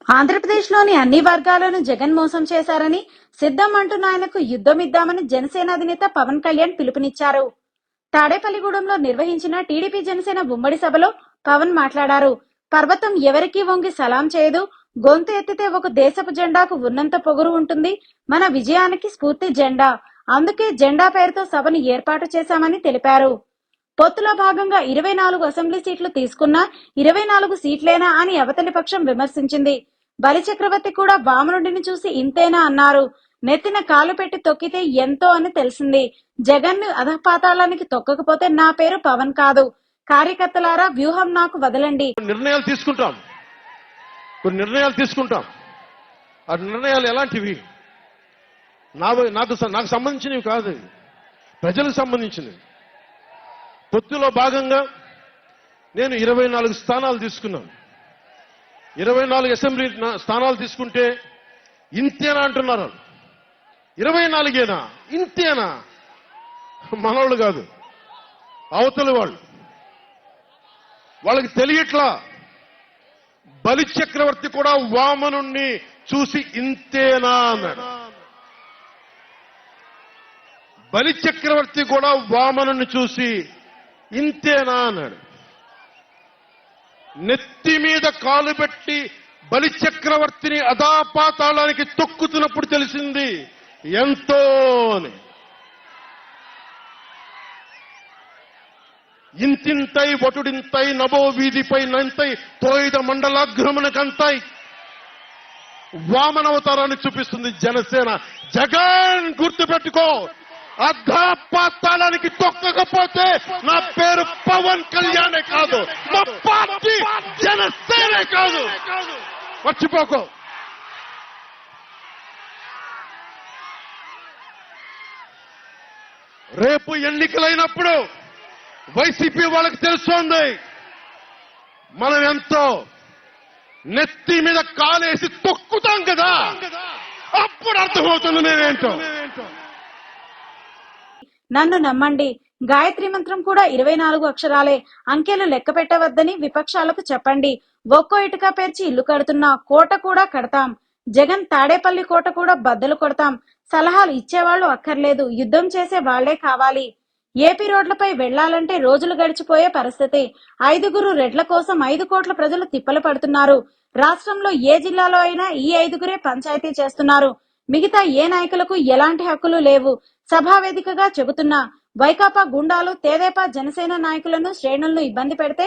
ఆంధ్రప్రదేశ్లోని అన్ని వర్గాలను జగన్ మోసం చేశారని, సిద్ధం అంటున్న ఆయనకు యుద్ధమిద్దామని జనసేన అధినేత పవన్ కళ్యాణ్ పిలుపునిచ్చారు. తాడేపల్లిగూడెంలో నిర్వహించిన టీడీపీ జనసేన ఉమ్మడి సభలో పవన్ మాట్లాడారు. పర్వతం ఎవరికీ వంగి సలాం చేయదు, గొంతు ఎత్తితే ఒక దేశపు జెండాకు ఉన్నంత పొగరు ఉంటుంది. మన విజయానికి స్ఫూర్తి జెండా. అందుకే జెండా పేరుతో సభను ఏర్పాటు చేశామని తెలిపారు. పొత్తులో భాగంగా 24 అసెంబ్లీ సీట్లు తీసుకున్నా 24 సీట్లేనా అని అవతలి పక్షం విమర్శించింది. బలిచక్రవర్తి కూడా వామనుడిని చూసి ఇంతేనా అన్నారు. నెత్తిన కాలు పెట్టి తొక్కితే ఎంతో అని తెలిసింది. జగన్ ను అధపాతాళానికి తొక్కకపోతే నా పేరు పవన్ కాదు. కార్యకర్తలారా వ్యూహం నాకు వదలండి. నిర్ణయాలు తీసుకుంటాం, కొన్ని నిర్ణయాలు తీసుకుంటాం. ఆ నిర్ణయాలు ఎలాంటివి? నాకు సంబంధించినవి కాదు, ప్రజలకు సంబంధించినవి. పొత్తులో భాగంగా నేను 24 స్థానాలు తీసుకున్నాను. 24 అసెంబ్లీ స్థానాలు తీసుకుంటే ఇంతేనా అంటున్నారు. 24ఏనా? ఇంతేనా? మనోళ్ళు కాదు, అవతలి వాళ్ళు. వాళ్ళకి తెలియట్లా. బలి చక్రవర్తి కూడా వామనుణ్ణి చూసి ఇంతేనా అన్నాడు. బలి చక్రవర్తి కూడా వామనుణ్ణి చూసి ఇంతేనా అన్నాడు. నెత్తి మీద కాలు పెట్టి బలి చక్రవర్తిని అధాపాతాళానికి తొక్కుతున్నప్పుడు తెలిసింది ఎంతో అని. ఇంతింతై వటుడింతై నభో వీధిపై నంతై తోయిద మండలాగ్రమణకంతై వామనవతారాన్ని చూపిస్తుంది జనసేన. జగన్ గుర్తుపెట్టుకో, అధాపాతాళానికి తొక్కకపోతే నా పేరు పవన్ కళ్యాణే కాదు, మా పార్టీ జనసేనే కాదు. మర్చిపోకో. రేపు ఎన్నికలైనప్పుడు వైసీపీ వాళ్ళకి తెలుస్తోంది మనం ఎంతో. నెత్తి మీద కాలేసి తొక్కుతాం కదా, అప్పుడు అర్థమవుతుంది నేనేంటో. నన్ను నమ్మండి. గాయత్రి మంత్రం కూడా 24 అక్షరాలే. అంకెలు లెక్క పెట్టవద్దని విపక్షాలకు చెప్పండి. ఒక్కో ఇటుక పేర్చి ఇల్లు కడుతున్నా, కోట కూడా కడతాం. జగన్ తాడేపల్లి కోట కూడా బద్దలు కొడతాం. సలహాలు ఇచ్చేవాళ్లు అక్కర్లేదు, యుద్ధం చేసే వాళ్లే కావాలి. ఏపీ రోడ్లపై వెళ్లాలంటే రోజులు గడిచిపోయే పరిస్థితి. 5 రెడ్ల కోసం 5 కోట్ల ప్రజలు తిప్పలు పడుతున్నారు. రాష్ట్రంలో ఏ జిల్లాలో అయినా ఈ 5 పంచాయతీ చేస్తున్నారు. మిగతా ఏ నాయకులకు ఎలాంటి హక్కులు లేవు. సభావేదికగా చెబుతున్నా, వైకాపా గుండాలు, తెదేపా, జనసేన నాయకులను, శ్రేణులను ఇబ్బంది పెడితే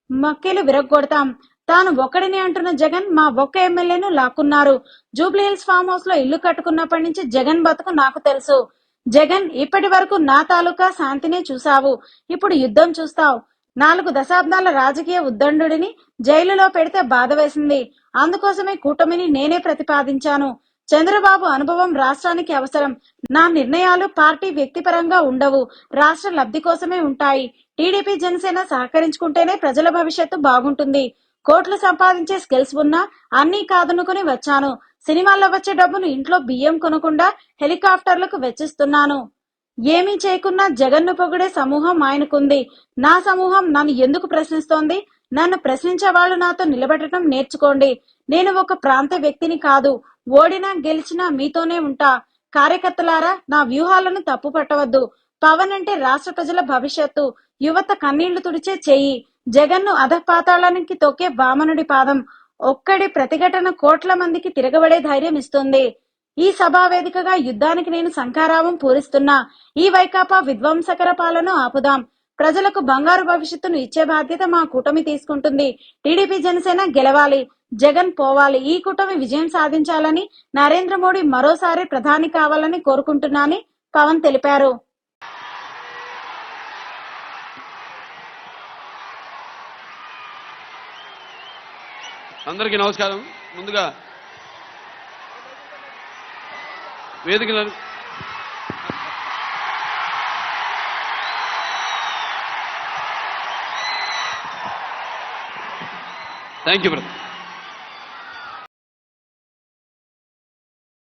మక్కెలు విరగ్గొడతాం. తాను ఒక్కడిని అంటున్న జగన్ మా ఒక్క ఎమ్మెల్యేను లాక్కున్నారు. జూబ్లీహిల్స్ ఫామ్ హౌస్ లో ఇల్లు కట్టుకున్నప్పటి నుంచి జగన్ బతుకు నాకు తెలుసు. జగన్, ఇప్పటి వరకు నా తాలూకా శాంతినే చూసావు, ఇప్పుడు యుద్ధం చూస్తావు. 4 దశాబ్దాల రాజకీయ ఉద్దండుడిని జైలులో పెడితే బాధ వేసింది. అందుకోసమే కూటమిని నేనే ప్రతిపాదించాను. చంద్రబాబు అనుభవం రాష్ట్రానికి అవసరం. నా నిర్ణయాలు పార్టీ వ్యక్తిపరంగా ఉండవు, రాష్ట్ర లబ్ధి కోసమే ఉంటాయి. టీడీపీ జనసేన సహకరించుకుంటేనే ప్రజల భవిష్యత్తు బాగుంటుంది. కోట్లు సంపాదించే స్కిల్స్ ఉన్నా అన్నీ కాదనుకుని వచ్చాను. సినిమాల్లో వచ్చే డబ్బును ఇంట్లో బియ్యం కొనకుండా హెలికాప్టర్లకు వెచ్చిస్తున్నాను. ఏమీ చేయకున్నా జగన్ను పొగిడే సమూహం ఆయనకుంది. నా సమూహం నన్ను ఎందుకు ప్రశ్నిస్తోంది? నన్ను ప్రశ్నించే వాళ్ళు నాతో నిలబెట్టడం నేర్చుకోండి. నేను ఒక ప్రాంత వ్యక్తిని కాదు. ఓడినా గెలిచినా మీతోనే ఉంటా. కార్యకర్తలారా, నా వ్యూహాలను తప్పు పట్టవద్దు. పవన్ అంటే రాష్ట్ర ప్రజల భవిష్యత్తు, యువత కన్నీళ్లు తుడిచే చెయ్యి. జగన్ను అధపాతాళానికి తొక్కే వామనుడి పాదం. ఒక్కడి ప్రతిఘటన కోట్ల మందికి తిరగబడే ధైర్యం ఇస్తుంది. ఈ సభా వేదికగా యుద్ధానికి నేను శంఖారావం పూరిస్తున్నా. ఈ వైకాపా విధ్వంసకర పాలన ఆపుదాం. ప్రజలకు బంగారు భవిష్యత్తును ఇచ్చే బాధ్యత మా కూటమి తీసుకుంటుంది. టీడీపీ జనసేన గెలవాలి, జగన్ పోవాలి. ఈ కూటమి విజయం సాధించాలని, నరేంద్ర మోడీ మరోసారి ప్రధాని కావాలని కోరుకుంటున్నానని పవన్ తెలిపారు. అందరికీ నమస్కారం. ముందుగా వేదిక థ్యాంక్ యూ బ్రదర్.